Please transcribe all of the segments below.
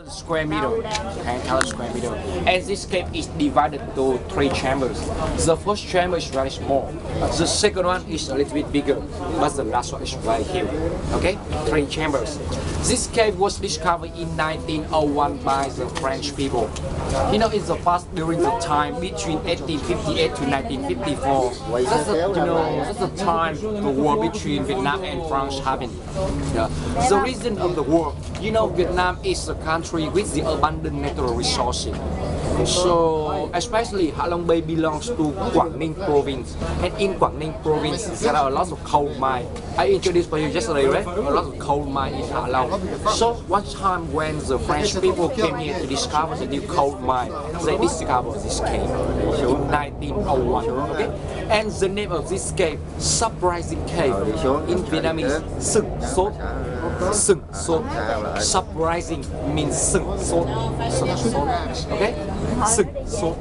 square meter, 10,000 square meter. And this cave is divided to 3 chambers. The first chamber is very small. The second one is a little bit bigger, but the last one is very huge. Okay, 3 chambers. This cave was discovered in 1901 by the French people. You know, it's the past during the time between 1858 to 1954. That's the time the war between Vietnam and France happened. Yeah. The reason of the war, you know, Vietnam is a country with the abundant natural resources. So, especially Ha Long Bay belongs to Quảng Ninh province, and in Quảng Ninh province there are a lot of coal mines. I introduced for you yesterday, right? A lot of coal mines in Ha Long. So, one time when the French people came here to discover the new coal mine, they discovered this cave in 1901. Okay, and the name of this cave, Surprising Cave, in Vietnamese, Sừng Sốt. Sừng Sốt. Surprising means Sừng Sốt. Sừng Sốt. Okay. Sừng Sốt.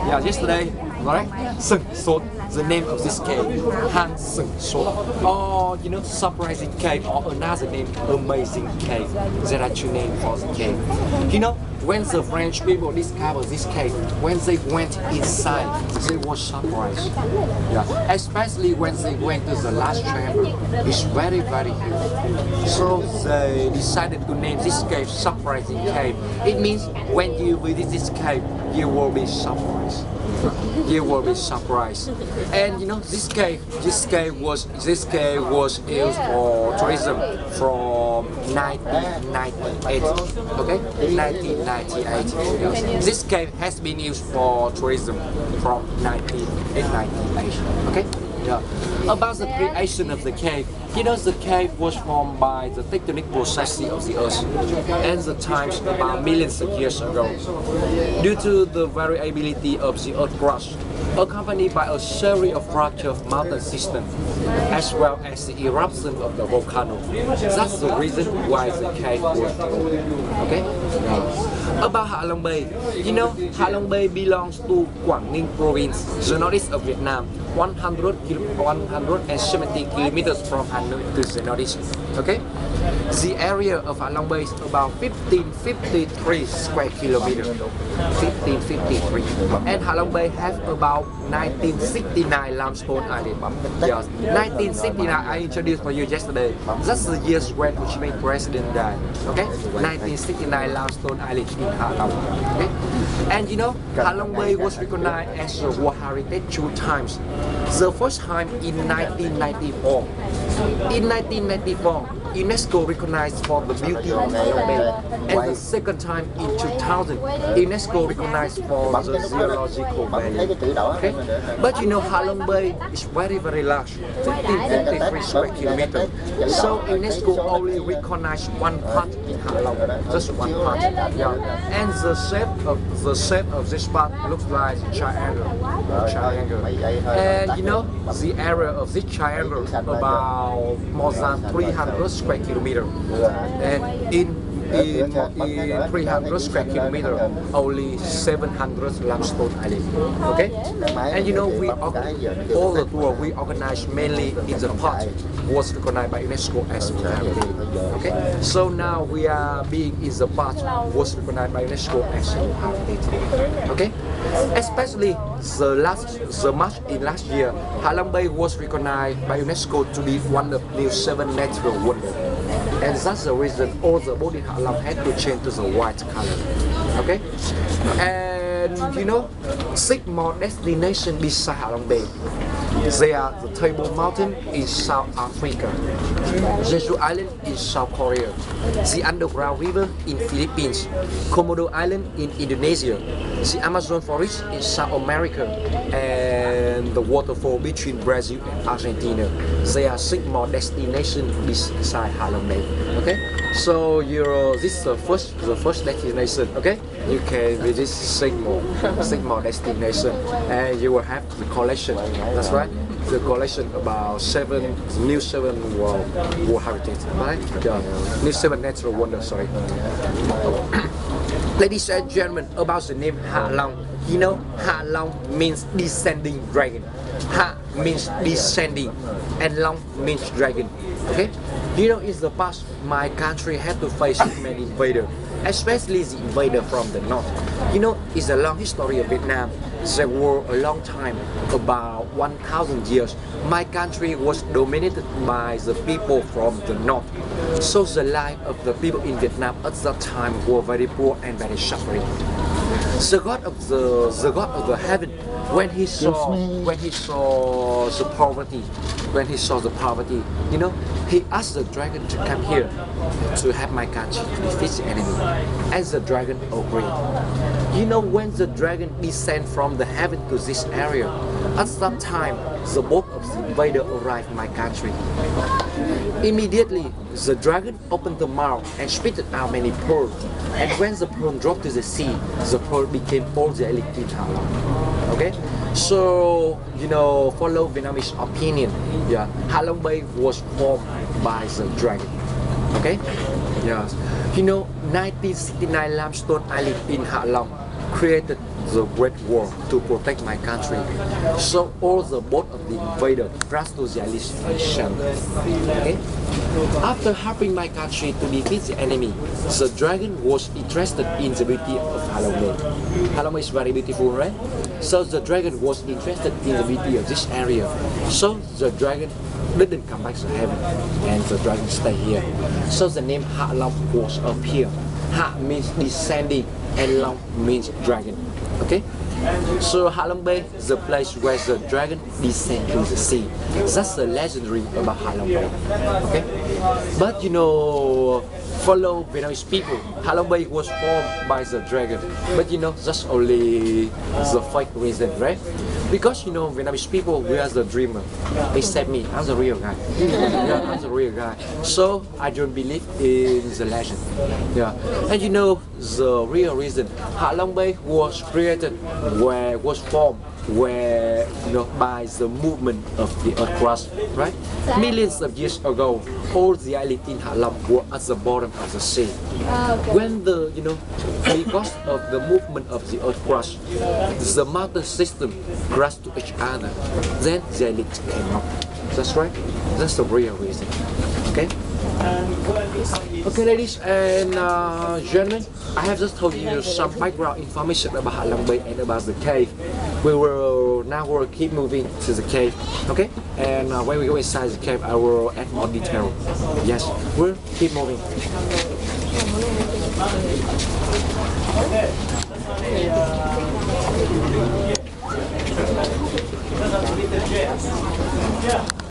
Yeah, yesterday, right? Sừng Sốt, the name of this cave, Han Sừng Sốt. Or, you know, Surprising Cave, or another name, Amazing Cave. There are 2 names for the cave. You know, when the French people discovered this cave, when they went inside, they were surprised. Yeah, especially when they went to the last chamber. It's very, very huge. So they decided to name this cave Surprising Cave. It means when you visit this cave, you will be surprised. You will be surprised. And you know, this cave was used for tourism from 1998. Okay, 1998. Yes. This cave has been used for tourism from 1998. Okay. Yeah. About the creation of the cave, you know, the cave was formed by the tectonic processes of the earth and the times about millions of years ago. Due to the variability of the earth crust, accompanied by a series of fractures of mountain systems, as well as the eruption of the volcano. That's the reason why the cave was built. Okay? About Ha Long Bay, you know, Ha Long Bay belongs to Quảng Ninh province, the northeast of Vietnam, 170 kilometers from Hanoi to the northeast. Okay? The area of Ha Long Bay is about 1553 square kilometers. 1553. And Ha Long Bay has about 1969 limestone island. Yes, 1969 I introduced for you yesterday. That's the years when Ho Chi Minh president died. Okay? 1969 limestone island in Ha Long. Okay? And you know, Ha Long Bay was recognized as a World Heritage 2 times. The first time in 1994. In 1994, UNESCO recognized for the beauty of Ha Long Bay, and the second time in 2000, UNESCO recognized for the geological value. Okay? But you know, Ha Long Bay is very, very large, 1553 square kilometers. So UNESCO only recognized one part in Ha Long, just one part. Yeah. And the shape of this part looks like a triangle. And you know, the area of this triangle about more than 300 square kilometers. And in 300 square kilometers, only 700 limestone island. Okay? And you know, all the tour we organized mainly in the part was recognized by UNESCO as World Heritage. Okay? So now we are being in the part was recognized by UNESCO as World Heritage. Okay? Especially the March in last year, Ha Long Bay was recognized by UNESCO to be one of the 7 natural wonders. And that's the reason all the body Ha Long had to change to the white color. Okay? And you know, 6 more destinations beside Ha Long Bay. They are the Table Mountain in South Africa, Jeju Island in South Korea, the Underground River in Philippines, Komodo Island in Indonesia, the Amazon Forest in South America, and the waterfall between Brazil and Argentina. There are 6 more destinations beside Ha Long Bay. Okay, so this is the first destination. Okay, you can visit 6 more destinations, and you will have the collection. That's right. The collection about 7 World Heritage, right? Yeah. New 7 natural wonders. Sorry. Ladies and gentlemen, about the name Ha Long. You know, Ha Long means descending dragon. Ha means descending, and Long means dragon. Okay. You know, in the past, my country had to face many invaders, especially the invader from the north. You know, it's a long history of Vietnam. There were a long time, about 1,000 years, my country was dominated by the people from the north. So the life of the people in Vietnam at that time were very poor and very suffering. The God of the heaven, when he saw the poverty, you know, he asked the dragon to come here to help my country defeat the enemy. And the dragon agreed. You know, when the dragon descended from the heaven to this area, at that time the boat of the invader arrived in my country. Immediately, the dragon opened the mouth and spit out many pearls. And when the pearl dropped to the sea, the pearl became all the elite in Ha Long. Okay? So, you know, follow Vietnamese opinion. Yeah, Ha Long Bay was formed by the dragon. Okay? Yes. You know, 1969 limestone island in Ha Long created the Great Wall to protect my country. So all the boat of the invader crashed to the island. Okay? After helping my country to defeat the enemy, the dragon was interested in the beauty of Ha Long Bay. Ha Long Bay is very beautiful, right? So the dragon was interested in the beauty of this area. So the dragon didn't come back to heaven, and the dragon stayed here. So the name Ha Long was up here. Ha means descending, and Long means dragon. Okay? So Ha Long Bay, the place where the dragon descends to the sea. That's the legendary about Ha Long Bay. Okay? But you know, follow Vietnamese people, Ha Long Bay was formed by the dragon. But you know, that's only the fake reason, right? Because you know, Vietnamese people, we are the dreamer. Except me, I'm the real guy. Yeah, I'm the real guy. So I don't believe in the legend. Yeah, and you know, the real reason Ha Long Bay was created, was formed, you know, by the movement of the earth crust, right? Millions of years ago, all the islands in Ha Long were at the bottom of the sea. When because of the movement of the earth crust, the mountain system crashed to each other, then the islands came up. That's right. That's the real reason. Okay. Okay, ladies and gentlemen, I have just told you some background information about Ha Long Bay and about the cave. We'll keep moving to the cave, okay? And when we go inside the cave, I will add more detail. Yes, we'll keep moving.